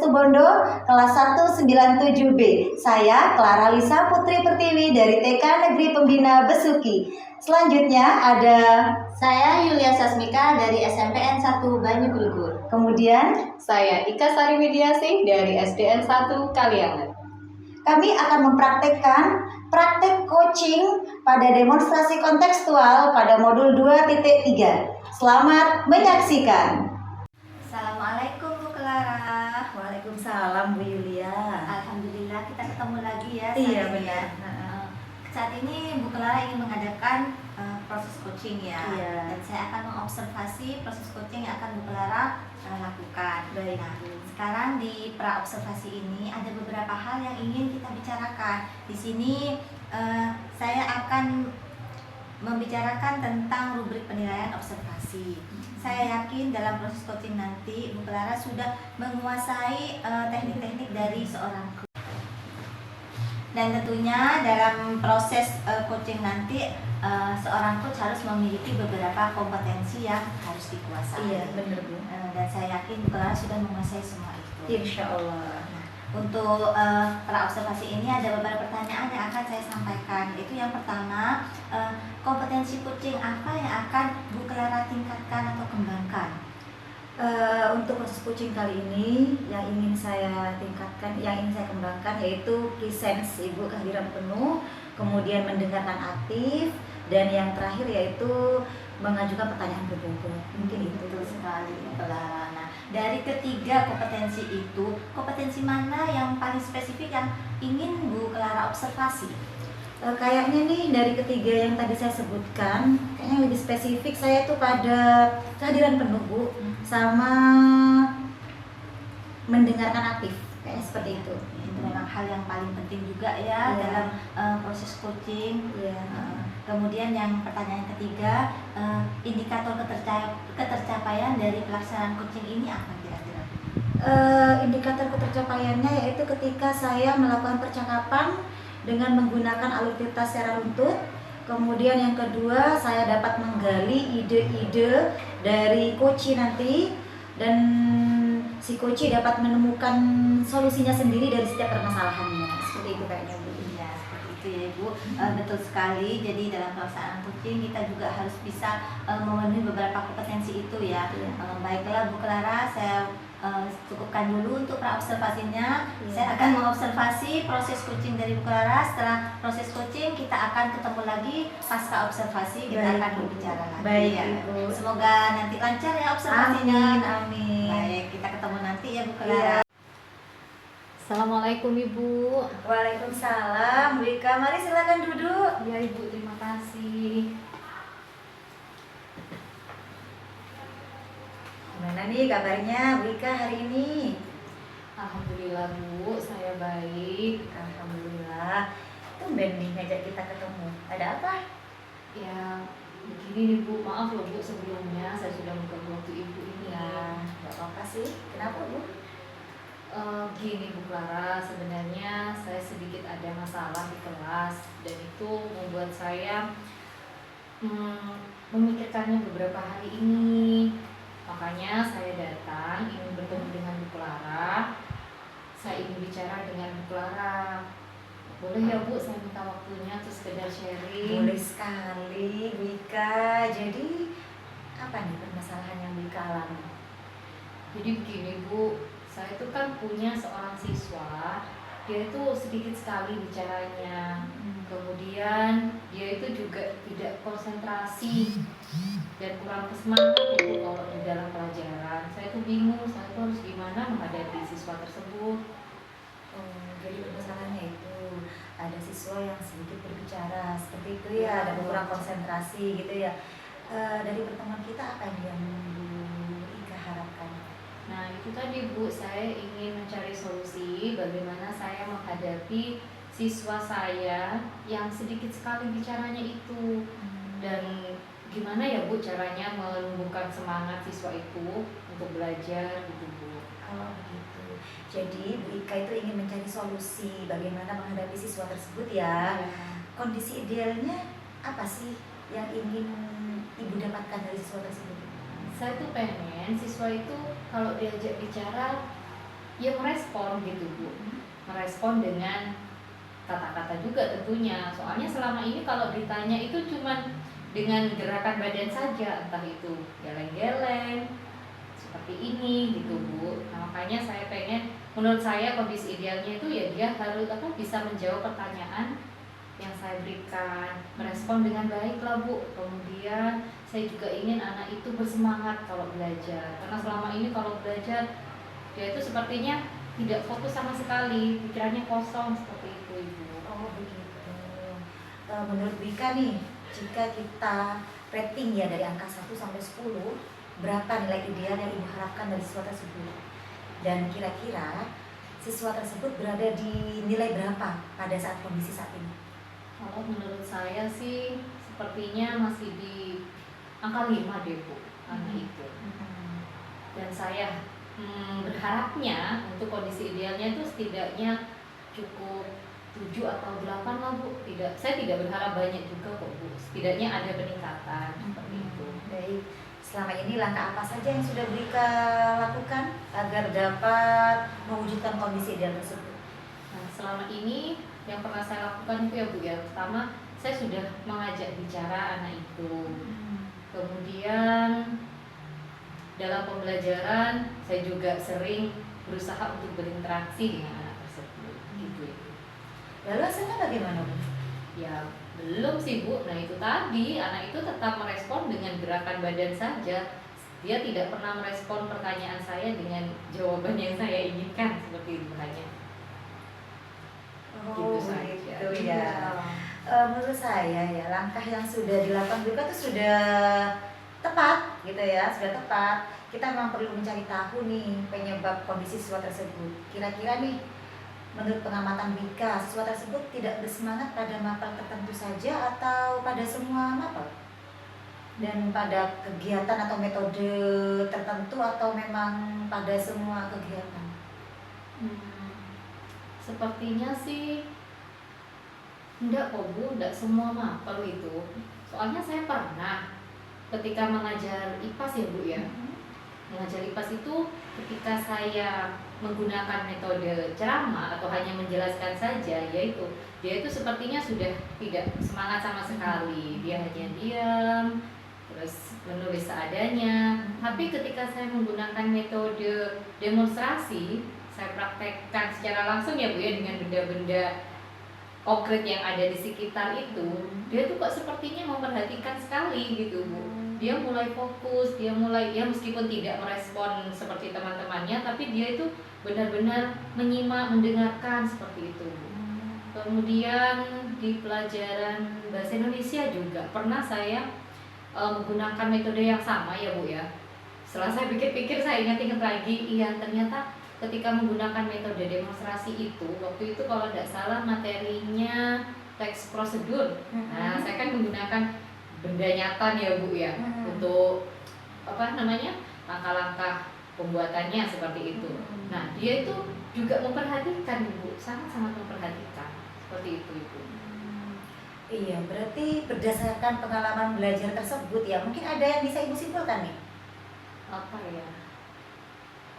Situbondo, kelas 197B. Saya Clara Lisa Putri Pertiwi dari TK Negeri Pembina Besuki. Selanjutnya ada saya Yulia Sasmika dari SMPN 1 Banyuglugur. Kemudian saya Ika Sari Widiasih dari SDN 1 Kaliangan. Kami akan mempraktekkan praktek coaching pada demonstrasi kontekstual pada modul 2.3. Selamat menyaksikan. Assalamualaikum Bu Clara. Waalaikumsalam Bu Yulia. Alhamdulillah kita ketemu lagi ya. Iya benar. Saat ini Bu Clara ingin mengadakan proses coaching ya. Iya. Dan saya akan mengobservasi proses coaching yang akan Bu Clara lakukan. Baik. Nah, sekarang di pra-observasi ini ada beberapa hal yang ingin kita bicarakan. Di sini saya akan membicarakan tentang rubrik penilaian observasi. Saya yakin dalam proses coaching nanti Bu Clara sudah menguasai teknik-teknik dari seorang coach. Dan tentunya dalam proses coaching nanti seorang coach harus memiliki beberapa kompetensi yang harus dikuasai. Iya benar Bu. Dan saya yakin Bu Clara sudah menguasai semua itu. Insya Allah. Nah, untuk pra-observasi ini ada beberapa pertanyaan yang akan saya sampaikan. Itu yang pertama, kompetensi coaching apa yang akan Bu Clara tingkatkan atau kembangkan? Untuk proses coaching kali ini yang ingin saya tingkatkan, yang ingin saya kembangkan yaitu presence Ibu, kehadiran penuh, kemudian mendengarkan aktif, dan yang terakhir yaitu mengajukan pertanyaan berbobot. Mungkin itu. Betul sekali Bu Clara. Nah, dari ketiga kompetensi itu, kompetensi mana yang paling spesifik yang ingin Bu Clara observasi? Kayaknya nih dari ketiga yang tadi saya sebutkan, kayaknya lebih spesifik saya tuh pada kehadiran penuh Bu, sama mendengarkan aktif, kayaknya seperti itu. Itu memang hal yang paling penting juga ya dalam proses coaching. Kemudian yang pertanyaan ketiga, indikator ketercapaian dari pelaksanaan coaching ini apa kira-kira? Indikator ketercapaiannya yaitu ketika saya melakukan percakapan dengan menggunakan alur-tirta secara runtut. Kemudian yang kedua, saya dapat menggali ide-ide dari coach nanti, dan si coach dapat menemukan solusinya sendiri dari setiap permasalahannya. Seperti itu kayaknya Bu. Ya, seperti itu ya Ibu. Betul sekali. Jadi dalam pelaksanaan coaching kita juga harus bisa memenuhi beberapa kompetensi itu ya. Baiklah Bu Clara, saya cukupkan dulu untuk pra-observasinya. Saya akan mengobservasi proses coaching dari Bu Clara. Setelah proses coaching kita akan ketemu lagi pasca observasi, kita akan berbicara lagi. Baik, ya. Ibu. Semoga nanti lancar ya observasinya. Amin. Baik, kita ketemu nanti ya Bu Clara. Assalamualaikum Ibu. Waalaikumsalam. Bu Ika, mari silakan duduk. Ya Ibu, terima kasih. Gimana nih kabarnya Bu Ika hari ini? Alhamdulillah Bu, saya baik. Alhamdulillah. Tumben nih ngajak kita ketemu. Ada apa? Ya begini nih Bu, maaf loh Bu sebelumnya saya sudah mengganggu waktu Ibu ini. Ya, nggak apa-apa sih. Kenapa Bu? Gini Bu Clara, sebenarnya saya sedikit ada masalah di kelas dan itu membuat saya memikirkannya beberapa hari ini. Makanya saya datang ingin bertemu dengan Bu Clara. Saya ingin bicara dengan Bu Clara. Boleh ya Bu, saya minta waktunya untuk sekedar sharing. Boleh sekali Bu Ika. Jadi apa nih permasalahan yang Bu Ika alami? Jadi begini Bu, saya itu kan punya seorang siswa, dia itu sedikit sekali bicaranya, kemudian dia itu juga tidak konsentrasi dan kurang bersemangat itu kalau di dalam pelajaran. Saya tuh bingung, saya tuh harus gimana menghadapi siswa tersebut. Jadi permasalahannya itu ada siswa yang sedikit berbicara seperti itu ya, ada kurang konsentrasi gitu ya. Dari pertemuan kita apa yang Bu Ika harapkan? Nah itu tadi Bu, saya ingin mencari solusi bagaimana saya menghadapi siswa saya yang sedikit sekali bicaranya itu. Dan gimana ya Bu caranya menumbuhkan semangat siswa itu untuk belajar gitu Bu. Oh begitu. Jadi Bu Ika itu ingin mencari solusi bagaimana menghadapi siswa tersebut ya. Kondisi idealnya apa sih yang ingin Ibu dapatkan dari siswa tersebut? Saya tuh pengen siswa itu kalau diajak bicara ya merespon gitu Bu, merespon dengan kata-kata juga tentunya. Soalnya selama ini kalau ditanya itu cuman dengan gerakan badan saja, entah itu geleng-geleng seperti ini gitu Bu. Nah, makanya saya pengen, menurut saya kondisi idealnya itu ya dia harus bisa menjawab pertanyaan yang saya berikan, merespon dengan baik lah Bu. Kemudian saya juga ingin anak itu bersemangat kalau belajar, karena selama ini kalau belajar dia itu sepertinya tidak fokus sama sekali, pikirannya kosong seperti itu Ibu. Oh begitu. Menurut Wika nih, jika kita rating ya dari angka 1 sampai 10, berapa nilai ideal yang Ibu harapkan dari siswa tersebut? Dan kira-kira siswa tersebut berada di nilai berapa pada saat kondisi saat ini? Kalau menurut saya sih sepertinya masih di angka 5 deh Bu, anak itu. Dan saya berharapnya untuk kondisi idealnya itu setidaknya cukup 7 atau 8 lah Bu. Saya tidak berharap banyak juga kok Bu, setidaknya ada peningkatan seperti itu. Baik, selama ini langkah apa saja yang sudah Wika lakukan agar dapat mewujudkan kondisi ideal tersebut? Nah, selama ini yang pernah saya lakukan itu ya Bu ya, pertama saya sudah mengajak bicara anak itu. Kemudian dalam pembelajaran saya juga sering berusaha untuk berinteraksi dengan anak tersebut gitu ya. Lalu hasilnya bagaimana Bu? Ya belum sih Bu. Nah itu tadi, anak itu tetap merespon dengan gerakan badan saja. Dia tidak pernah merespon pertanyaan saya dengan jawaban yang saya inginkan seperti itu hanya. Oh, Gitu saja. gitu ya. Menurut saya ya langkah yang sudah dilakukan Wika itu sudah tepat gitu ya, sudah tepat. Kita memang perlu mencari tahu nih penyebab kondisi siswa tersebut. Kira-kira nih menurut pengamatan Wika, siswa tersebut tidak bersemangat pada mapel tertentu saja atau pada semua mapel? Dan pada kegiatan atau metode tertentu atau memang pada semua kegiatan? Sepertinya sih enggak kok Bu, enggak semua mapel itu. Soalnya saya pernah ketika mengajar IPAS ya Bu ya. Mengajar IPAS itu ketika saya menggunakan metode ceramah atau hanya menjelaskan saja, yaitu dia itu sepertinya sudah tidak semangat sama sekali. Dia hanya diam, terus menulis seadanya. Tapi ketika saya menggunakan metode demonstrasi, saya praktekkan secara langsung ya Bu ya, dengan benda-benda konkret yang ada di sekitar itu, dia tuh kok sepertinya memperhatikan sekali gitu Bu. Dia mulai fokus, dia mulai ya meskipun tidak merespon seperti teman-temannya, tapi dia itu benar-benar menyimak, mendengarkan seperti itu Bu. Kemudian di pelajaran bahasa Indonesia juga pernah saya menggunakan metode yang sama ya Bu ya. Setelah saya pikir-pikir, saya ingat-ingat lagi, iya ternyata ketika menggunakan metode demonstrasi itu, waktu itu kalau tidak salah materinya teks prosedur. Nah, saya kan menggunakan benda nyata ya Bu ya, untuk langkah-langkah pembuatannya seperti itu. Nah, dia itu juga memperhatikan Bu, sangat-sangat memperhatikan seperti itu Ibu. Iya, berarti berdasarkan pengalaman belajar tersebut ya, mungkin ada yang bisa Ibu simpulkan nih? Apa ya?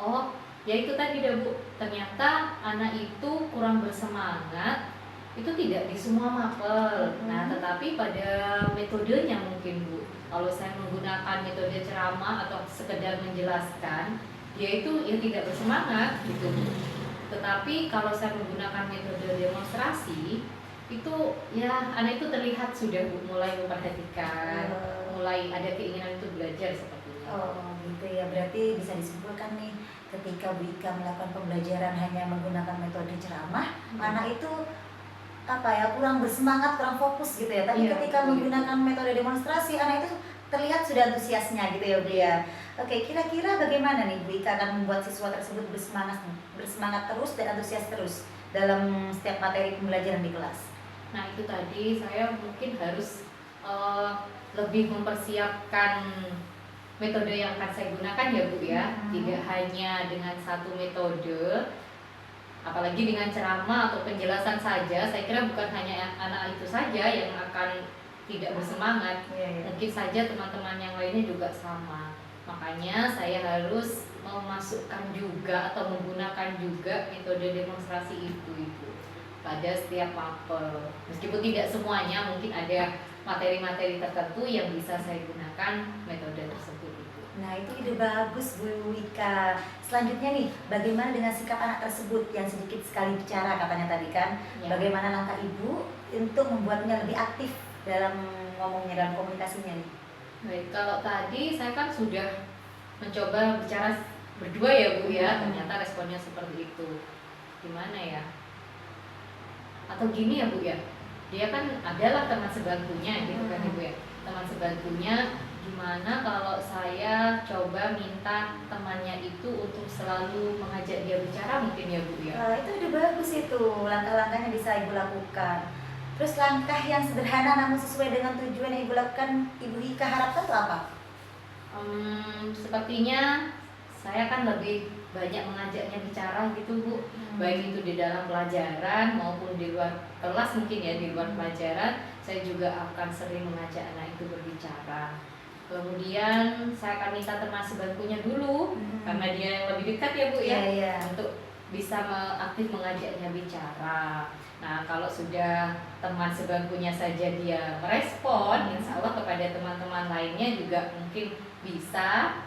Oh, ya itu tadi dah Bu, ternyata anak itu kurang bersemangat itu tidak di semua mapel. Nah, tetapi pada metodenya mungkin Bu. Kalau saya menggunakan metode ceramah atau sekedar menjelaskan, dia itu ya tidak bersemangat gitu Bu. Tetapi kalau saya menggunakan metode demonstrasi, itu ya anak itu terlihat sudah Bu, mulai memperhatikan, mulai ada keinginan untuk belajar seperti itu. Oh gitu ya, berarti bisa disimpulkan nih ketika Wika melakukan pembelajaran hanya menggunakan metode ceramah, anak itu kurang bersemangat, kurang fokus gitu ya. Tapi ketika menggunakan metode demonstrasi, anak itu terlihat sudah antusiasnya gitu ya Bu ya. Oke, kira-kira bagaimana nih Wika akan membuat siswa tersebut bersemangat terus dan antusias terus dalam setiap materi pembelajaran di kelas? Nah itu tadi saya mungkin harus lebih mempersiapkan metode yang akan saya gunakan ya Bu ya. Tidak hanya dengan satu metode, apalagi dengan ceramah atau penjelasan saja. Saya kira bukan hanya anak itu saja yang akan tidak bersemangat, mungkin saja teman-teman yang lainnya juga sama. Makanya saya harus memasukkan juga atau menggunakan juga metode demonstrasi itu Ibu pada setiap mapel. Meskipun tidak semuanya, mungkin ada materi-materi tertentu yang bisa saya gunakan metode tersebut Ibu. Nah, itu ide bagus Bu Wika. Selanjutnya nih, bagaimana dengan sikap anak tersebut yang sedikit sekali bicara katanya tadi kan? Ya. Bagaimana langkah Ibu untuk membuatnya lebih aktif dalam ngomongnya, dalam komunikasinya nih? Baik, kalau tadi saya kan sudah mencoba bicara berdua ya Bu ya, ternyata responnya seperti itu. Gimana ya? Atau gini ya Bu ya, dia kan adalah teman sebangkunya gitu kan Ibu ya, teman sebangkunya. Gimana kalau saya coba minta temannya itu untuk selalu mengajak dia bicara mungkin ya Bu ya? Itu ide bagus itu, langkah-langkahnya bisa Ibu lakukan. Terus langkah yang sederhana namun sesuai dengan tujuan yang Ibu lakukan, Ibu Wika harapkan itu apa? Sepertinya saya kan lebih banyak mengajaknya bicara gitu Bu, baik itu di dalam pelajaran maupun di luar kelas mungkin ya, di luar pelajaran saya juga akan sering mengajak anak itu berbicara. Kemudian saya akan minta teman sebangkunya dulu karena dia yang lebih dekat ya Bu ya, untuk bisa aktif mengajaknya bicara. Nah, kalau sudah teman sebangkunya saja dia merespon, insya Allah kepada teman-teman lainnya juga mungkin bisa.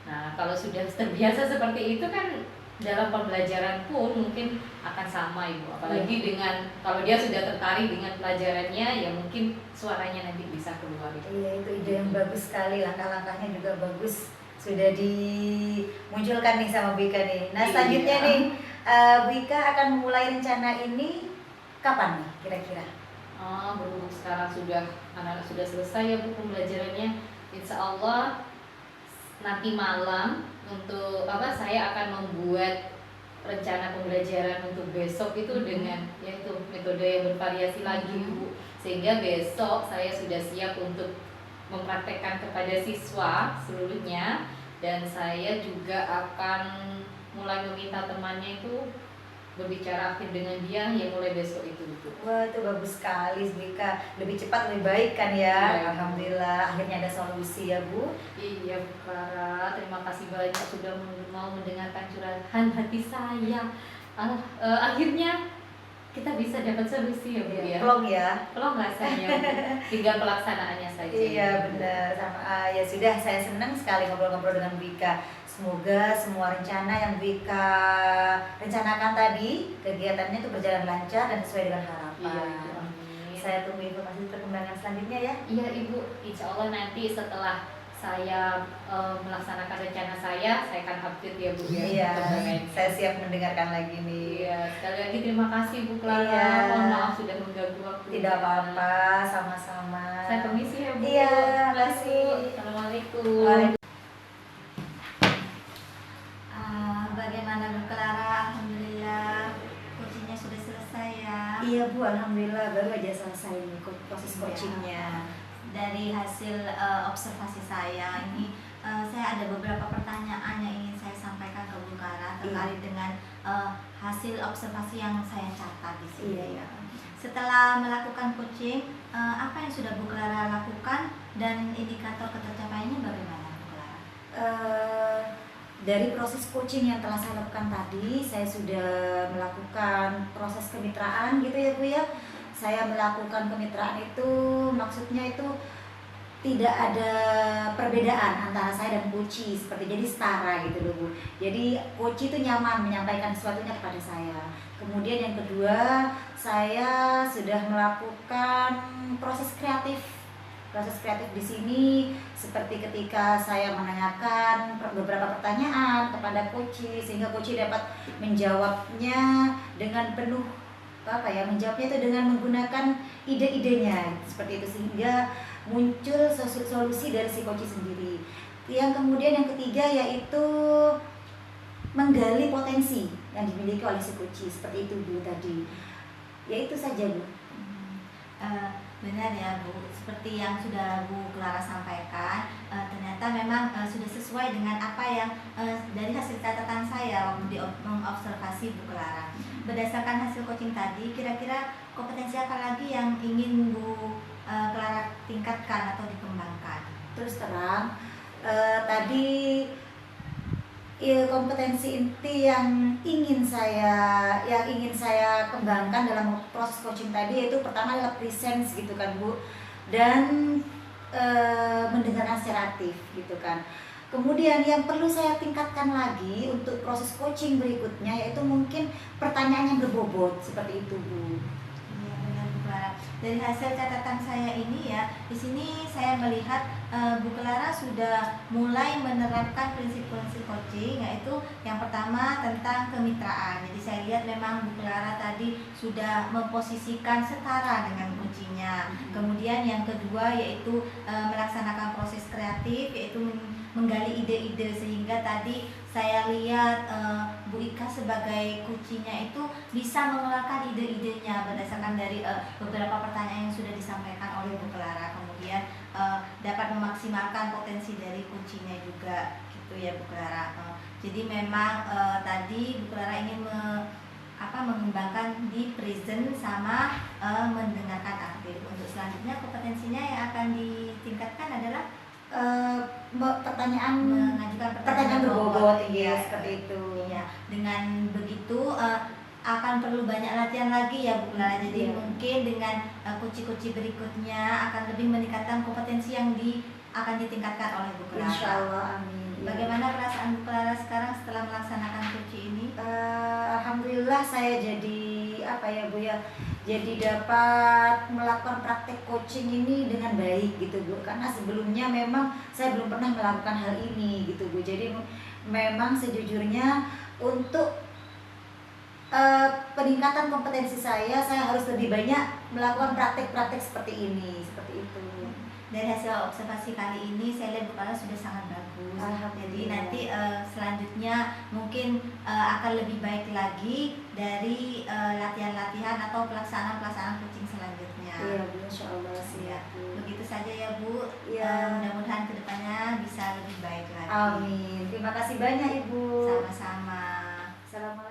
Nah, kalau sudah terbiasa seperti itu kan dalam pembelajaran pun mungkin akan sama Ibu. Apalagi dengan kalau dia sudah tertarik dengan pelajarannya, ya mungkin suaranya nanti bisa keluar. Iya, itu ide yang bagus sekali, langkah-langkahnya juga bagus. Sudah dimunculkan nih sama Bu Wika nih. Nah, selanjutnya nih, Bu Wika akan memulai rencana ini kapan nih kira-kira? Berhubung sekarang anak-anak sudah selesai ya Bu pembelajarannya, insya Allah nanti malam saya akan membuat rencana pembelajaran untuk besok itu dengan yaitu metode yang bervariasi lagi Bu, sehingga besok saya sudah siap untuk mempraktekkan kepada siswa seluruhnya, dan saya juga akan mulai meminta temannya itu berbicara aktif dengan dia yang mulai besok itu. Wah, itu bagus sekali Bu Wika, lebih cepat lebih baik kan ya. Ya. Alhamdulillah akhirnya ada solusi ya Bu. Iya Bu Clara, terima kasih banyak sudah mau mendengarkan curahan hati saya. Akhirnya kita bisa dapat solusi ya Bu ya. Plong ya. Plong rasanya Bu. Tinggal pelaksanaannya saja. Iya benar, sama ya sudah, saya senang sekali ngobrol-ngobrol dengan Bu Wika. Semoga semua rencana yang Bu Wika rencanakan tadi, kegiatannya itu berjalan lancar dan sesuai dengan harapan. Iya, amin. Saya tunggu informasi perkembangan selanjutnya ya. Iya Ibu, insya Allah nanti setelah saya melaksanakan rencana saya akan update ya Bu ya. Iya, perkembangannya. saya siap mendengarkan lagi nih. Iya, sekali lagi terima kasih Bu Clara. Iya. Mohon maaf sudah mengganggu waktu. Tidak apa-apa, sama-sama. Saya permisi ya Bu. Iya, terima kasih. Assalamualaikum. Bagaimana Bu Clara? Alhamdulillah coachingnya sudah selesai ya. Iya Bu, alhamdulillah baru aja selesai nih proses coachingnya. Dari hasil observasi saya ini, saya ada beberapa pertanyaan yang ingin saya sampaikan ke Bu Clara terkait dengan hasil observasi yang saya catat di sini. Iya. Setelah melakukan coaching, apa yang sudah Bu Clara lakukan dan indikator ketercapaiannya bagaimana Bu Clara? Dari proses coaching yang telah saya lakukan tadi, saya sudah melakukan proses kemitraan gitu ya Bu ya. Saya melakukan kemitraan itu maksudnya itu tidak ada perbedaan antara saya dan coach, seperti jadi setara gitu loh Bu. Jadi coach itu nyaman menyampaikan sesuatunya kepada saya. Kemudian yang kedua, saya sudah melakukan proses kreatif. Proses kreatif di sini seperti ketika saya menanyakan beberapa pertanyaan kepada coach, sehingga coach dapat menjawabnya dengan penuh menjawabnya itu dengan menggunakan ide-idenya seperti itu, sehingga muncul solusi dari si coach sendiri. Yang kemudian yang ketiga yaitu menggali potensi yang dimiliki oleh si coach, seperti itu Bu tadi. Ya itu saja Bu. Benar ya Bu, seperti yang sudah Bu Clara sampaikan, ternyata memang sudah sesuai dengan apa yang dari hasil catatan saya waktu mengobservasi Bu Clara. Berdasarkan hasil coaching tadi, kira-kira kompetensi apa lagi yang ingin Bu Clara tingkatkan atau dikembangkan? Terus terang, tadi kompetensi inti yang ingin saya kembangkan dalam proses coaching tadi, yaitu pertama adalah presence gitu kan Bu, dan mendengarkan secara aktif gitu kan. Kemudian yang perlu saya tingkatkan lagi untuk proses coaching berikutnya, yaitu mungkin pertanyaan yang berbobot seperti itu Bu. Iya benar Bu Clara. Dari hasil catatan saya ini ya, di sini saya melihat Bu Clara sudah mulai menerapkan prinsip-prinsip coaching, yaitu yang pertama tentang kemitraan. Jadi saya lihat memang Bu Clara tadi sudah memposisikan setara dengan kuncinya. Kemudian yang kedua yaitu melaksanakan proses kreatif, yaitu menggali ide-ide, sehingga tadi saya lihat Bu Ika sebagai kuncinya itu bisa mengeluarkan ide-idenya berdasarkan dari beberapa pertanyaan yang sudah disampaikan oleh Bu Clara. Kemudian dapat memaksimalkan potensi dari kuncinya juga gitu ya Bu Clara. Jadi memang tadi Bu Clara ingin mengembangkan di present sama mendengarkan aktif. Untuk selanjutnya kompetensinya yang akan ditingkatkan adalah mengajukan pertanyaan berbobot, iya ya, seperti itu. Iya, dengan begitu akan perlu banyak latihan lagi ya Bu Clara. Jadi Iya. mungkin dengan kunci-kunci berikutnya akan lebih meningkatkan kompetensi yang akan ditingkatkan oleh Bu Clara. Insya Allah, amin. Iya. Bagaimana perasaan Bu Clara sekarang setelah melaksanakan kunci ini? Alhamdulillah saya jadi jadi dapat melakukan praktek coaching ini dengan baik gitu Bu, karena sebelumnya memang saya belum pernah melakukan hal ini gitu Bu. Jadi memang sejujurnya untuk peningkatan kompetensi saya harus lebih banyak melakukan praktek-praktek seperti ini, seperti itu. Dari hasil observasi kali ini saya lihat Bu Clara sudah sangat bagus. Jadi nanti selanjutnya mungkin akan lebih baik lagi dari latihan-latihan atau pelaksanaan coaching selanjutnya. Iya Bu, Insya Allah Ya, siap Bu. begitu saja ya Bu. Iya. Mudah-mudahan kedepannya bisa lebih baik lagi. Amin. Terima kasih banyak Ibu. Sama-sama. Assalamualaikum.